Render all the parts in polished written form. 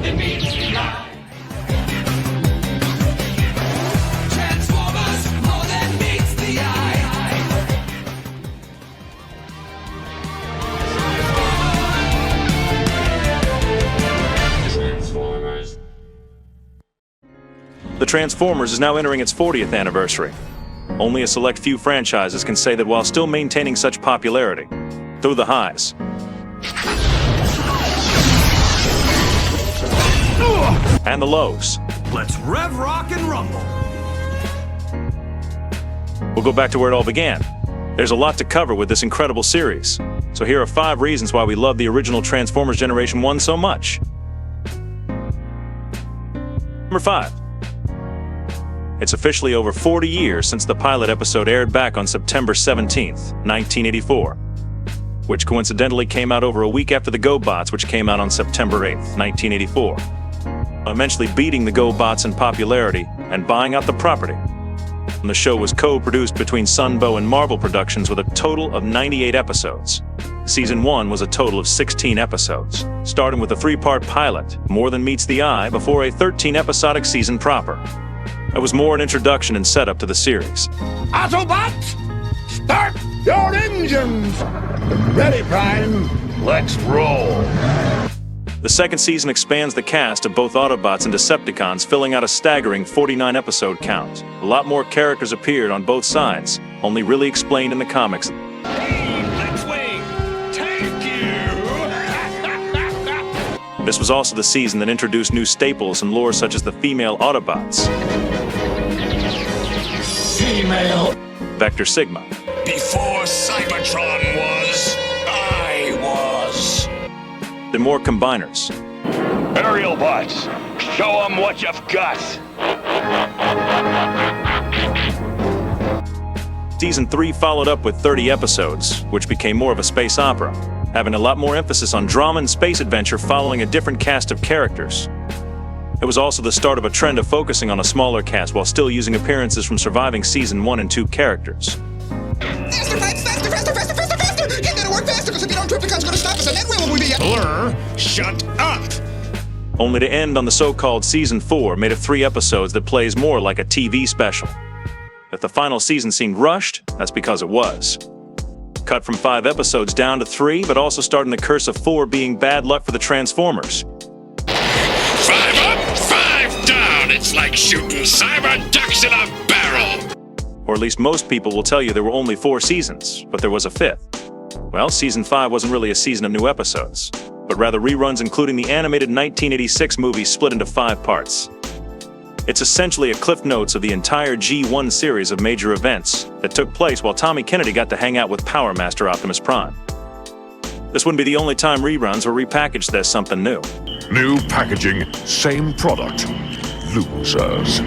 than meets the eye. Transformers, more than meets the eye. Transformers. The Transformers is now entering its 40th anniversary. Only a select few franchises can say that while still maintaining such popularity, through the highs and the lows. Let's rev, rock, and rumble. We'll go back to where it all began. There's a lot to cover with this incredible series, so here are 5 reasons why we love the original Transformers Generation 1 so much. Number 5. It's officially over 40 years since the pilot episode aired back on September 17th, 1984, which coincidentally came out over a week after the GoBots, which came out on September 8th, 1984, eventually beating the GoBots in popularity and buying out the property. And the show was co-produced between Sunbow and Marvel Productions with a total of 98 episodes. Season 1 was a total of 16 episodes, starting with a 3-part pilot, More Than Meets the Eye, before a 13-episodic season proper. It was more an introduction and setup to the series. Autobots, start your engines! Ready, Prime. Let's roll. The second season expands the cast of both Autobots and Decepticons, filling out a staggering 49-episode count. A lot more characters appeared on both sides, only really explained in the comics. This was also the season that introduced new staples and lore such as the female Autobots. Female. Vector Sigma. Before Cybertron was, I was. And more combiners. Aerial bots, show them what you've got. Season 3 followed up with 30 episodes, which became more of a space opera, having a lot more emphasis on drama and space adventure following a different cast of characters. It was also the start of a trend of focusing on a smaller cast while still using appearances from surviving Season 1 and 2 characters. Faster, faster, faster, faster, faster, faster! Get there to work faster, because if you don't, Triplicon's gonna stop us, and then where will we be? Blur, shut up! Only to end on the so-called Season 4 made of 3 episodes that plays more like a TV special. If the final season seemed rushed, that's because it was. Cut from 5 episodes down to 3, but also starting the curse of 4 being bad luck for the Transformers. 5 up, 5 down. It's like shooting cyber ducks in a barrel. Or at least most people will tell you there were only 4 seasons, but there was a 5th. Well, Season 5 wasn't really a season of new episodes, but rather reruns including the animated 1986 movie split into 5 parts. It's essentially a cliff notes of the entire G1 series of major events that took place while Tommy Kennedy got to hang out with Power Master Optimus Prime. This wouldn't be the only time reruns were repackaged as something new. New packaging, same product. Losers.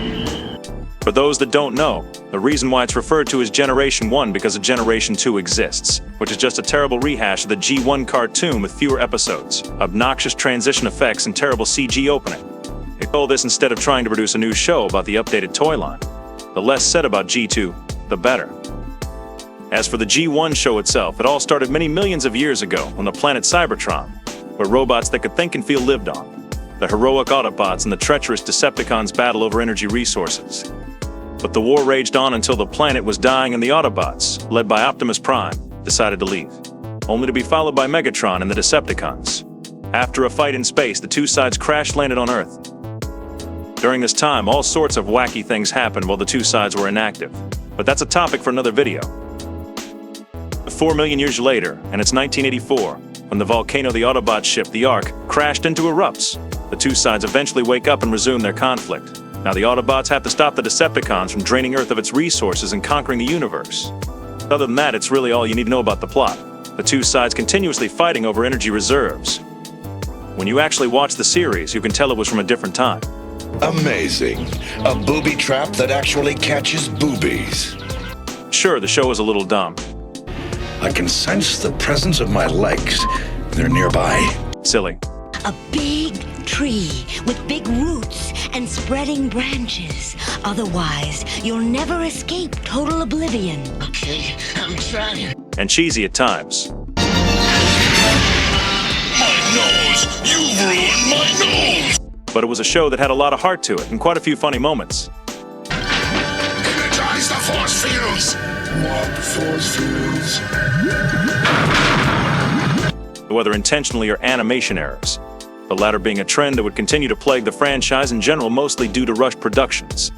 For those that don't know, the reason why it's referred to as Generation 1 because a Generation 2 exists, which is just a terrible rehash of the G1 cartoon with fewer episodes, obnoxious transition effects, and terrible CG opening. They told this instead of trying to produce a new show about the updated toy line. The less said about G2, the better. As for the G1 show itself, it all started many millions of years ago on the planet Cybertron, where robots that could think and feel lived on. The heroic Autobots and the treacherous Decepticons battle over energy resources. But the war raged on until the planet was dying and the Autobots, led by Optimus Prime, decided to leave, only to be followed by Megatron and the Decepticons. After a fight in space, the 2 sides crash-landed on Earth. During this time, all sorts of wacky things happened while the 2 sides were inactive. But that's a topic for another video. 4 million years later, and it's 1984, when the volcano the Autobot ship, the Ark, crashed into erupts. The 2 sides eventually wake up and resume their conflict. Now the Autobots have to stop the Decepticons from draining Earth of its resources and conquering the universe. Other than that, it's really all you need to know about the plot. The 2 sides continuously fighting over energy reserves. When you actually watch the series, you can tell it was from a different time. Amazing. A booby trap that actually catches boobies. Sure, the show was a little dumb. I can sense the presence of my legs. They're nearby. Silly. A big tree with big roots and spreading branches. Otherwise, you'll never escape total oblivion. Okay, I'm trying. And cheesy at times. My nose! You've ruined my nose! but it was a show that had a lot of heart to it and quite a few funny moments. Energize the force fields! What force fields? Whether intentionally or animation errors, the latter being a trend that would continue to plague the franchise in general, mostly due to rushed productions.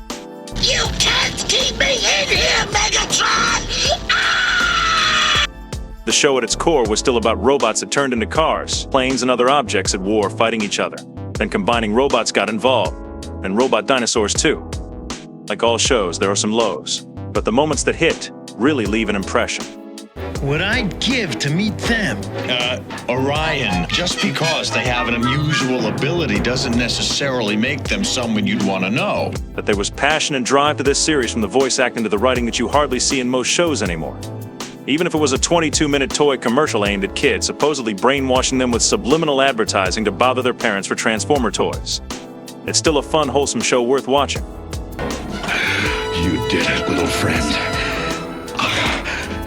You can't keep me in here, Megatron! The show at its core was still about robots that turned into cars, planes, and other objects at war fighting each other. Then combining robots got involved, and robot dinosaurs too. Like all shows, there are some lows, but the moments that hit really leave an impression. What I'd give to meet them. Orion. Just because they have an unusual ability doesn't necessarily make them someone you'd want to know. That there was passion and drive to this series, from the voice acting to the writing, that you hardly see in most shows anymore. Even if it was a 22-minute toy commercial aimed at kids, supposedly brainwashing them with subliminal advertising to bother their parents for Transformer toys. It's still a fun, wholesome show worth watching. You did it, little friend.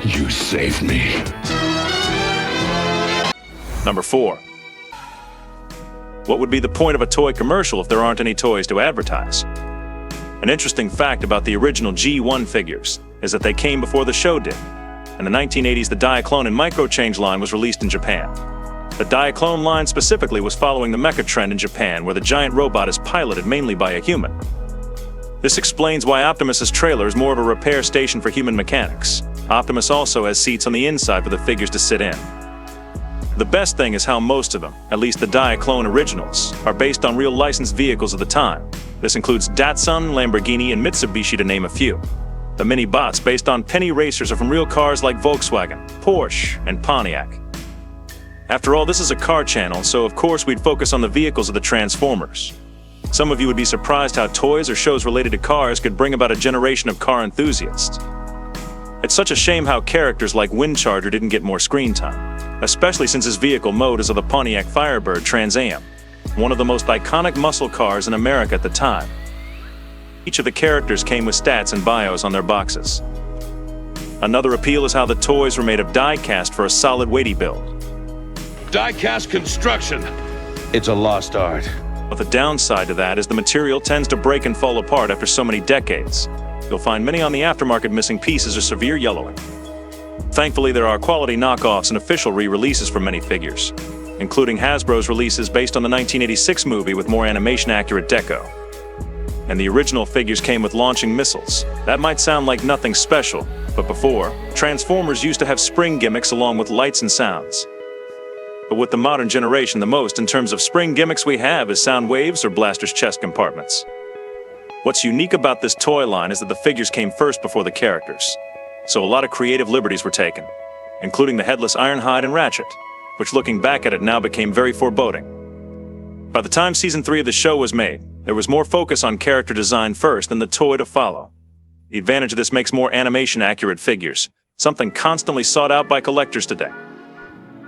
You saved me. Number 4. What would be the point of a toy commercial if there aren't any toys to advertise? An interesting fact about the original G1 figures is that they came before the show did. In the 1980s, the Diaclone and Microchange line was released in Japan. The Diaclone line specifically was following the mecha trend in Japan, where the giant robot is piloted mainly by a human. This explains why Optimus's trailer is more of a repair station for human mechanics. Optimus also has seats on the inside for the figures to sit in. The best thing is how most of them, at least the Diaclone originals, are based on real licensed vehicles of the time. This includes Datsun, Lamborghini, and Mitsubishi, to name a few. The mini-bots based on penny racers are from real cars like Volkswagen, Porsche, and Pontiac. After all, this is a car channel, so of course we'd focus on the vehicles of the Transformers. Some of you would be surprised how toys or shows related to cars could bring about a generation of car enthusiasts. It's such a shame how characters like Windcharger didn't get more screen time, especially since his vehicle mode is of the Pontiac Firebird Trans Am, one of the most iconic muscle cars in America at the time. Each of the characters came with stats and bios on their boxes. Another appeal is how the toys were made of die-cast for a solid, weighty build. Die-cast construction. It's a lost art. But the downside to that is the material tends to break and fall apart after so many decades. You'll find many on the aftermarket missing pieces or severe yellowing. Thankfully, there are quality knockoffs and official re-releases for many figures, including Hasbro's releases based on the 1986 movie with more animation-accurate deco. And the original figures came with launching missiles. That might sound like nothing special, but before, Transformers used to have spring gimmicks along with lights and sounds. But with the modern generation, the most in terms of spring gimmicks we have is sound waves or blasters' chest compartments. What's unique about this toy line is that the figures came first before the characters, so a lot of creative liberties were taken, including the headless Ironhide and Ratchet, which looking back at it now became very foreboding. By the time Season 3 of the show was made, there was more focus on character design first than the toy to follow. The advantage of this makes more animation-accurate figures, something constantly sought out by collectors today.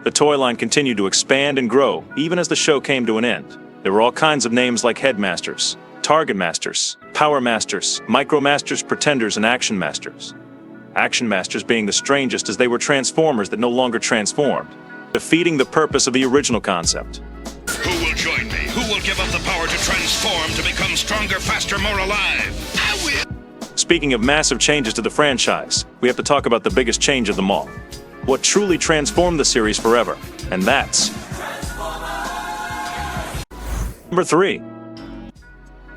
The toy line continued to expand and grow, even as the show came to an end. There were all kinds of names like Headmasters, Target Masters, Power Masters, Micro Masters, Pretenders, and Action Masters. Action Masters being the strangest, as they were Transformers that no longer transformed, defeating the purpose of the original concept. Who will join me? Who will give up the power to transform to become stronger, faster, more alive? I will! Speaking of massive changes to the franchise, we have to talk about the biggest change of them all. What truly transformed the series forever, and that's... Number 3.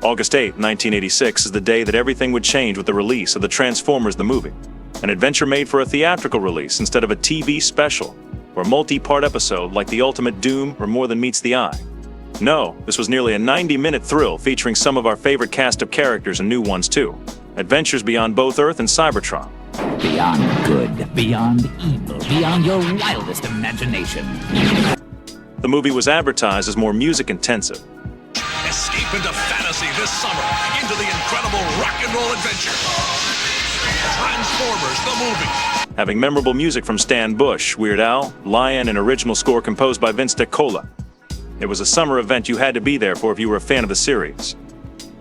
August 8, 1986 is the day that everything would change with the release of the Transformers the movie. An adventure made for a theatrical release instead of a TV special, or a multi-part episode like The Ultimate Doom or More Than Meets the Eye. No, this was nearly a 90-minute thrill featuring some of our favorite cast of characters and new ones too. Adventures beyond both Earth and Cybertron. Beyond good, beyond evil, beyond your wildest imagination. The movie was advertised as more music-intensive. Escape into fantasy this summer, into the incredible rock and roll adventure. Transformers, the movie. Having memorable music from Stan Bush, Weird Al, Lion, and original score composed by Vince DiCola. It was a summer event you had to be there for if you were a fan of the series.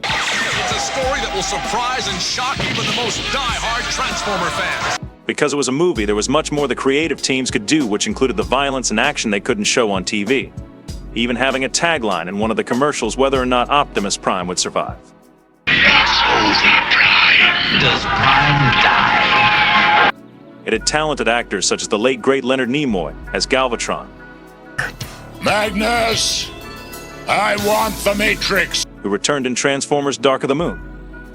It's a story that will surprise and shock even the most die-hard Transformer fans. Because it was a movie, there was much more the creative teams could do, which included the violence and action they couldn't show on TV. even having a tagline in one of the commercials whether or not Optimus Prime would survive. It's over, Prime. Does Prime die? It had talented actors such as the late great Leonard Nimoy as Galvatron, Magnus! I want the Matrix! who returned in Transformers Dark of the Moon.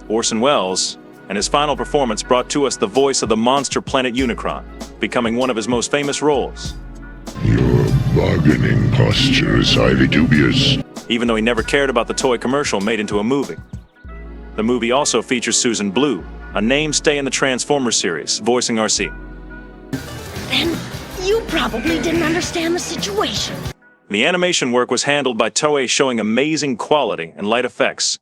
Orson Welles, and his final performance brought to us the voice of the monster planet Unicron, becoming one of his most famous roles. Your bargaining posture is highly dubious. Even though he never cared about the toy commercial made into a movie. The movie also features Susan Blue, a namestay in the Transformers series, voicing RC. Then you probably didn't understand the situation. The animation work was handled by Toei, showing amazing quality and light effects.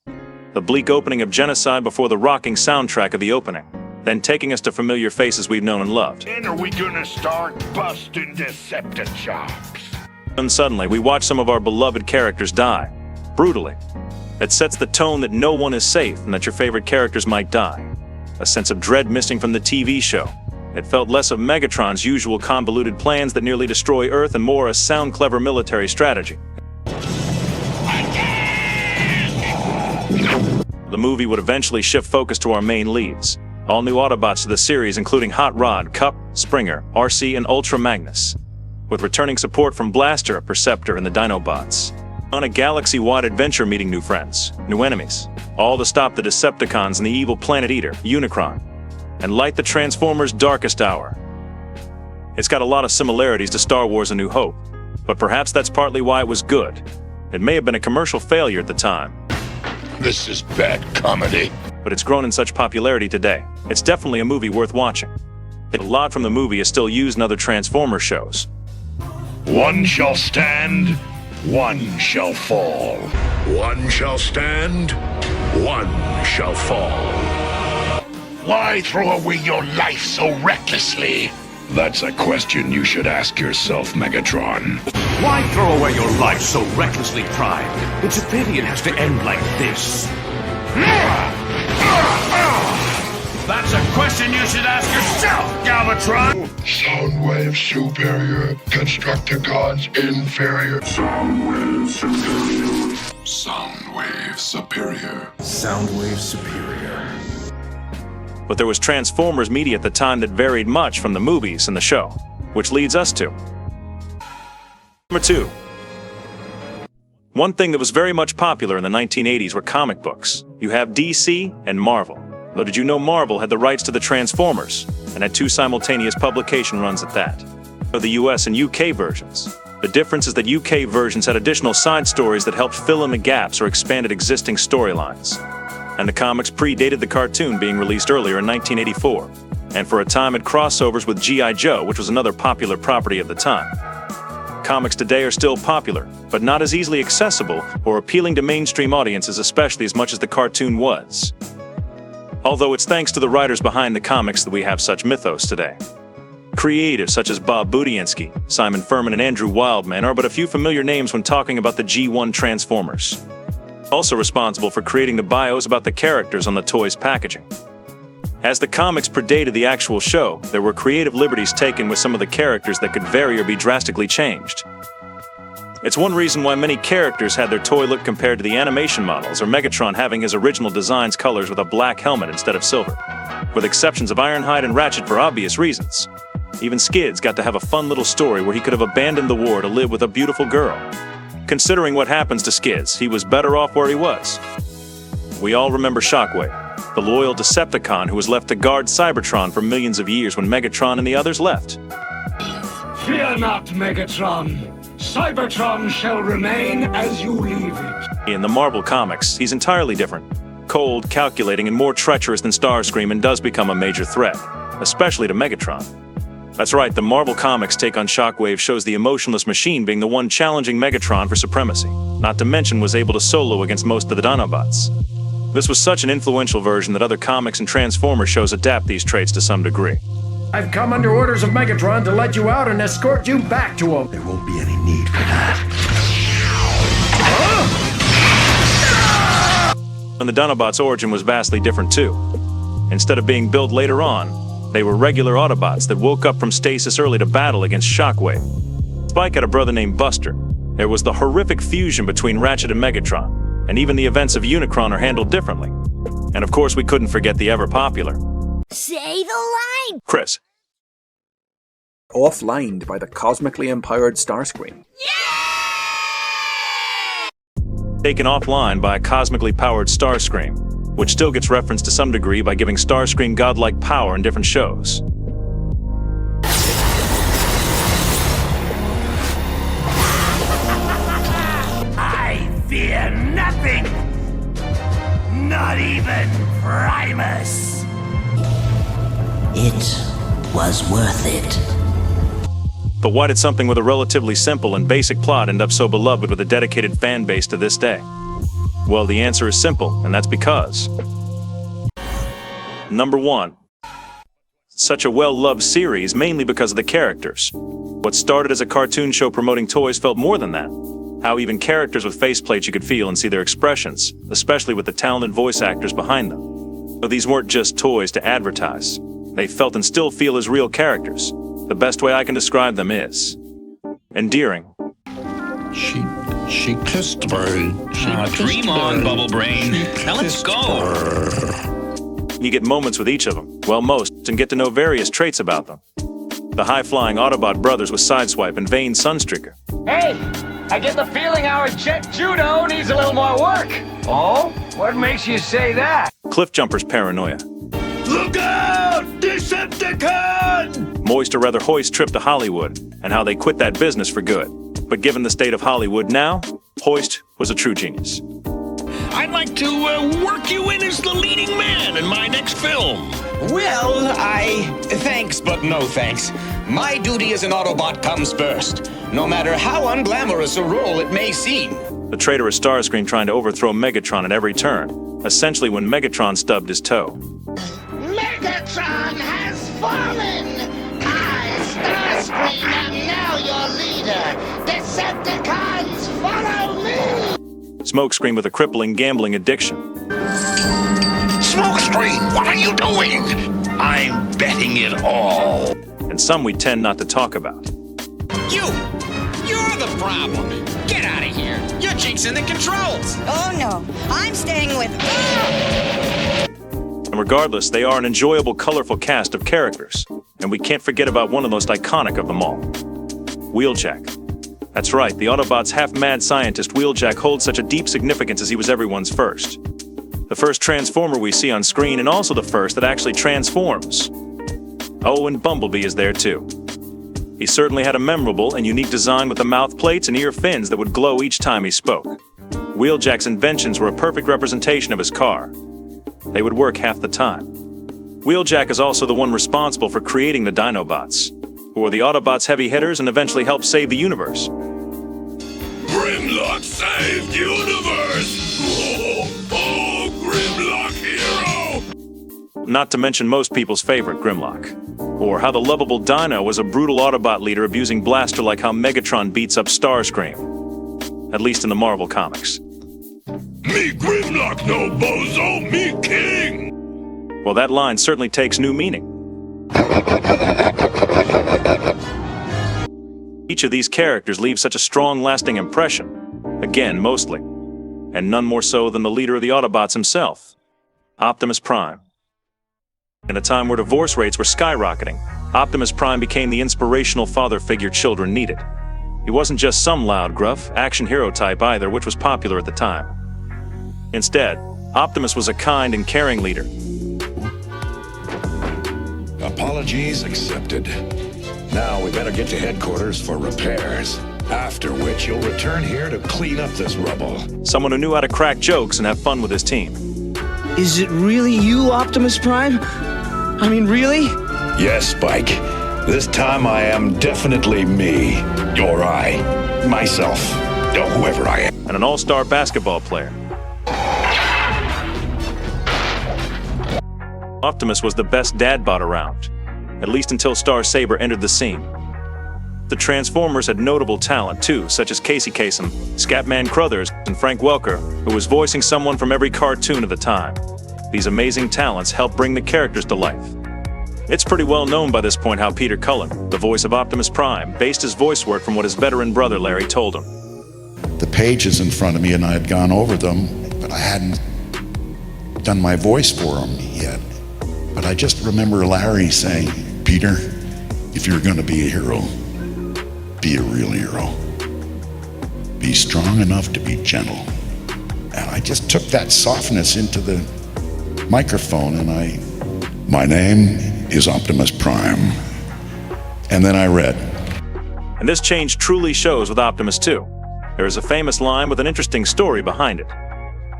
The bleak opening of Genocide before the rocking soundtrack of the opening, then taking us to familiar faces we've known and loved. When are we gonna start busting Deceptichops? And suddenly, we watch some of our beloved characters die, brutally. It sets the tone that no one is safe and that your favorite characters might die. A sense of dread missing from the TV show. It felt less of Megatron's usual convoluted plans that nearly destroy Earth and more a sound clever military strategy. The movie would eventually shift focus to our main leads. All new Autobots to the series, including Hot Rod, Cup, Springer, RC, and Ultra Magnus, with returning support from Blaster, Perceptor, and the Dinobots. On a galaxy-wide adventure meeting new friends, new enemies, all to stop the Decepticons and the evil Planet Eater, Unicron, and light the Transformers' darkest hour. It's got a lot of similarities to Star Wars: A New Hope, but perhaps that's partly why it was good. It may have been a commercial failure at the time, This is bad comedy. but it's grown in such popularity today. It's definitely a movie worth watching. A lot from the movie is still used in other Transformers shows. One shall stand, one shall fall. One shall stand, one shall fall. Why throw away your life so recklessly? That's a question you should ask yourself, Megatron. Why throw away your life so recklessly, Prime? It's a pity it has to end like this. That's a question you should ask yourself, Galvatron! Soundwave superior. Constructicons inferior. Soundwave superior. Soundwave superior. Soundwave superior. But there was Transformers media at the time that varied much from the movies and the show, which leads us to number 2. One thing that was very much popular in the 1980s were comic books. You have DC and Marvel. Though did you know Marvel had the rights to the Transformers and had 2 simultaneous publication runs at that? Of the US and UK versions. The difference is that UK versions had additional side stories that helped fill in the gaps or expanded existing storylines. And the comics predated the cartoon being released earlier in 1984, and for a time had crossovers with G.I. Joe, which was another popular property at the time. Comics today are still popular, but not as easily accessible or appealing to mainstream audiences, especially as much as the cartoon was. Although it's thanks to the writers behind the comics that we have such mythos today. Creatives such as Bob Budiansky, Simon Furman, and Andrew Wildman are but a few familiar names when talking about the G1 Transformers. Also responsible for creating the bios about the characters on the toys' packaging. As the comics predated the actual show, there were creative liberties taken with some of the characters that could vary or be drastically changed. It's one reason why many characters had their toy look compared to the animation models, or Megatron having his original design's colors with a black helmet instead of silver, with exceptions of Ironhide and Ratchet for obvious reasons. Even Skids got to have a fun little story where he could have abandoned the war to live with a beautiful girl. Considering what happens to Skids, he was better off where he was. We all remember Shockwave, the loyal Decepticon who was left to guard Cybertron for millions of years when Megatron and the others left. Fear not, Megatron. Cybertron shall remain as you leave it. In the Marvel comics, he's entirely different. Cold, calculating, and more treacherous than Starscream, and does become a major threat, especially to Megatron. That's right, the Marvel Comics take on Shockwave shows the emotionless machine being the one challenging Megatron for supremacy, not to mention was able to solo against most of the Dinobots. This was such an influential version that other comics and Transformers shows adapt these traits to some degree. I've come under orders of Megatron to let you out and escort you back to him. There won't be any need for that. And the Dinobots' origin was vastly different too. Instead of being built later on, they were regular Autobots that woke up from stasis early to battle against Shockwave. Spike had a brother named Buster, There was the horrific fusion between Ratchet and Megatron, and even the events of Unicron are handled differently. And of course, we couldn't forget the ever-popular... Say the line! Chris. Offlined by the cosmically empowered Starscream. Taken offline by a cosmically powered Starscream, which still gets referenced to some degree by giving Starscream godlike power in different shows. I fear nothing! Not even Primus! It was worth it. But why did something with a relatively simple and basic plot end up so beloved with a dedicated fan base to this day? Well, the answer is simple, and that's because... Number 1. Such a well-loved series mainly because of the characters. What started as a cartoon show promoting toys felt more than that. How even characters with faceplates you could feel and see their expressions, especially with the talented voice actors behind them. But these weren't just toys to advertise. They felt and still feel as real characters. The best way I can describe them is... endearing. She kissed me. Dream on, Bubble Brain. Now let's go. You get moments with each of them, well most, and get to know various traits about them. The high-flying Autobot brothers with Sideswipe and Vane Sunstreaker. Hey, I get the feeling our Jet Judo needs a little more work. Oh? What makes you say that? Cliffjumper's paranoia. Look out! Decepticon! Moist or rather Hoist's trip to Hollywood, and how they quit that business for good. But given the state of Hollywood now, Hoist was a true genius. I'd like to work you in as the leading man in my next film. Well, thanks, but no thanks. My duty as an Autobot comes first, no matter how unglamorous a role it may seem. The traitorous Starscream trying to overthrow Megatron at every turn, essentially when Megatron stubbed his toe. Megatron has fallen! I, Starscream, am now your leader! Decepticons, follow me! Smokescreen with a crippling gambling addiction. Smokescreen, what are you doing? I'm betting it all. And some we tend not to talk about. You're the problem. Get out of here. You're jinxing the controls. Oh no, I'm staying with... And regardless, they are an enjoyable, colorful cast of characters. And we can't forget about one of the most iconic of them all. Wheeljack. That's right, the Autobots' half-mad scientist Wheeljack holds such a deep significance as he was everyone's first. The first Transformer we see on screen, and also the first that actually transforms. Oh, and Bumblebee is there too. He certainly had a memorable and unique design with the mouth plates and ear fins that would glow each time he spoke. Wheeljack's inventions were a perfect representation of his car. They would work half the time. Wheeljack is also the one responsible for creating the Dinobots, who are the Autobots' heavy hitters and eventually helped save the universe. Grimlock saved universe! Oh, Grimlock hero! Not to mention most people's favorite, Grimlock. Or how the lovable Dino was a brutal Autobot leader abusing Blaster like how Megatron beats up Starscream. At least in the Marvel comics. Me Grimlock no bozo, me king! Well, that line certainly takes new meaning. Each of these characters leaves such a strong, lasting impression. Again, mostly. And none more so than the leader of the Autobots himself, Optimus Prime. In a time where divorce rates were skyrocketing, Optimus Prime became the inspirational father figure children needed. He wasn't just some loud, gruff, action hero type either, which was popular at the time. Instead, Optimus was a kind and caring leader. Apologies accepted. Now we better get to headquarters for repairs. After which you'll return here to clean up this rubble. Someone who knew how to crack jokes and have fun with his team. Is it really you, Optimus Prime? I mean, really? Yes, Spike. This time I am definitely me. Or I. Myself. Or whoever I am. And an all-star basketball player. Optimus was the best dadbot around, at least until Star Saber entered the scene. The Transformers had notable talent too, such as Casey Kasem, Scatman Crothers, and Frank Welker, who was voicing someone from every cartoon of the time. These amazing talents helped bring the characters to life. It's pretty well known by this point how Peter Cullen, the voice of Optimus Prime, based his voice work from what his veteran brother Larry told him. the pages in front of me, and I had gone over them, but I hadn't done my voice for them yet. But I just remember Larry saying, "Peter, if you're going to be a hero, be a real hero. Be strong enough to be gentle." And I just took that softness into the microphone, and "My name is Optimus Prime." And then I read. And this change truly shows with Optimus 2. There is a famous line with an interesting story behind it.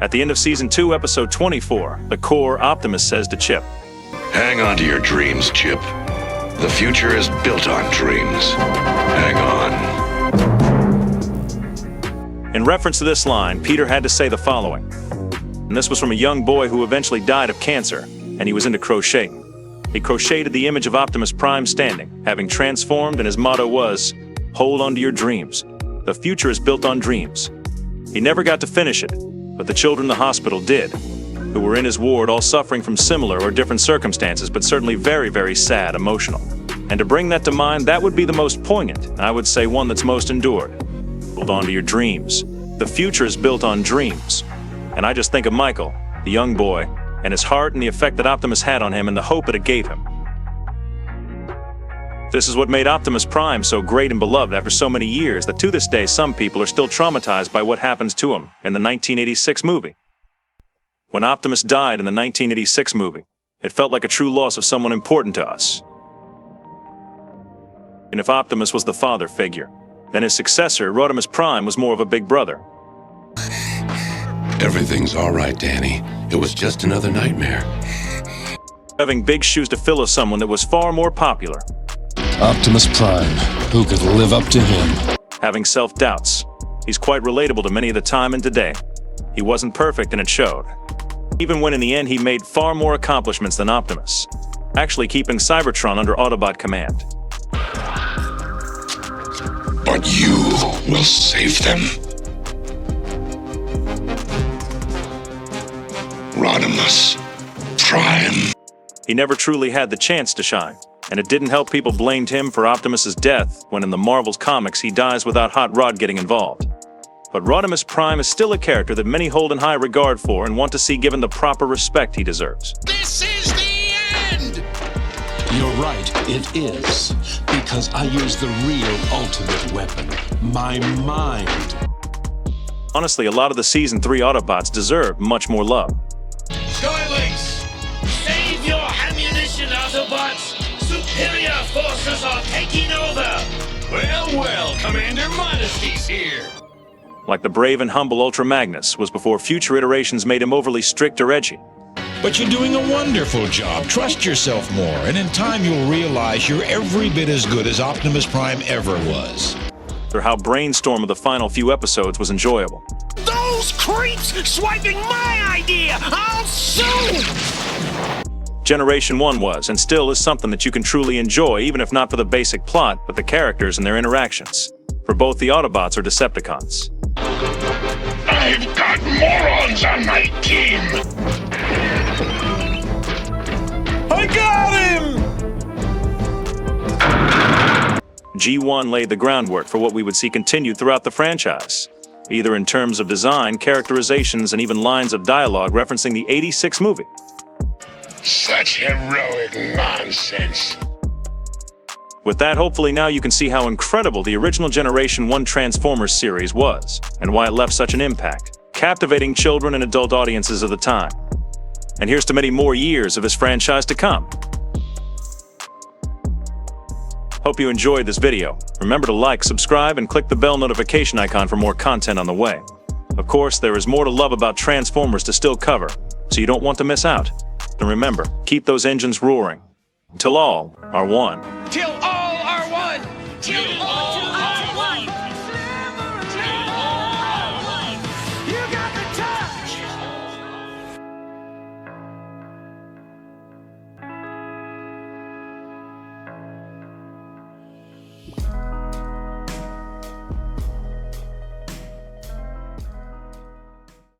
At the end of Season 2, Episode 24, the core Optimus says to Chip, Hang on to your dreams, Chip. The future is built on dreams. Hang on. In reference to this line, Peter had to say the following. And this was from a young boy who eventually died of cancer, and he was into crocheting. He crocheted the image of Optimus Prime standing, having transformed, and his motto was, "Hold on to your dreams. The future is built on dreams." He never got to finish it, but the children in the hospital did, who were in his ward all suffering from similar or different circumstances, but certainly very, very sad, emotional. And to bring that to mind, that would be the most poignant, and I would say one that's most endured. Hold on to your dreams. The future is built on dreams. And I just think of Michael, the young boy, and his heart and the effect that Optimus had on him and the hope that it gave him. This is what made Optimus Prime so great and beloved after so many years that to this day some people are still traumatized by what happens to him in the 1986 movie. When Optimus died in the 1986 movie, it felt like a true loss of someone important to us. And if Optimus was the father figure, then his successor, Rodimus Prime, was more of a big brother. Everything's all right, Danny. It was just another nightmare. Having big shoes to fill as someone that was far more popular. Optimus Prime, who could live up to him? Having self-doubts. He's quite relatable to many of the time and today. He wasn't perfect and it showed. Even when in the end he made far more accomplishments than Optimus, actually keeping Cybertron under Autobot command. But you will save them. Rodimus Prime. He never truly had the chance to shine, and it didn't help people blamed him for Optimus's death when in the Marvel's comics he dies without Hot Rod getting involved. But Rodimus Prime is still a character that many hold in high regard for and want to see given the proper respect he deserves. This is the end! You're right, it is. Because I use the real ultimate weapon, my mind. Honestly, a lot of the Season 3 Autobots deserve much more love. Skylynx! Save your ammunition, Autobots! Superior forces are taking over! Well, Commander Modesty's here! Like the brave and humble Ultra Magnus was before future iterations made him overly strict or edgy. But you're doing a wonderful job. Trust yourself more, and in time you'll realize you're every bit as good as Optimus Prime ever was. Or how Brainstorm of the final few episodes was enjoyable. Those creeps swiping my idea! I'll sue! Generation 1 was, and still is, something that you can truly enjoy, even if not for the basic plot, but the characters and their interactions. For both the Autobots or Decepticons. I've got morons on my team! I got him! G1 laid the groundwork for what we would see continued throughout the franchise, either in terms of design, characterizations, and even lines of dialogue referencing the '86 movie. Such heroic nonsense. With that, hopefully now you can see how incredible the original Generation 1 Transformers series was, and why it left such an impact, captivating children and adult audiences of the time. And here's to many more years of this franchise to come. Hope you enjoyed this video. Remember to like, subscribe, and click the bell notification icon for more content on the way. Of course, there is more to love about Transformers to still cover, so you don't want to miss out. And remember, keep those engines roaring. Till all are one. Till all are one! Till all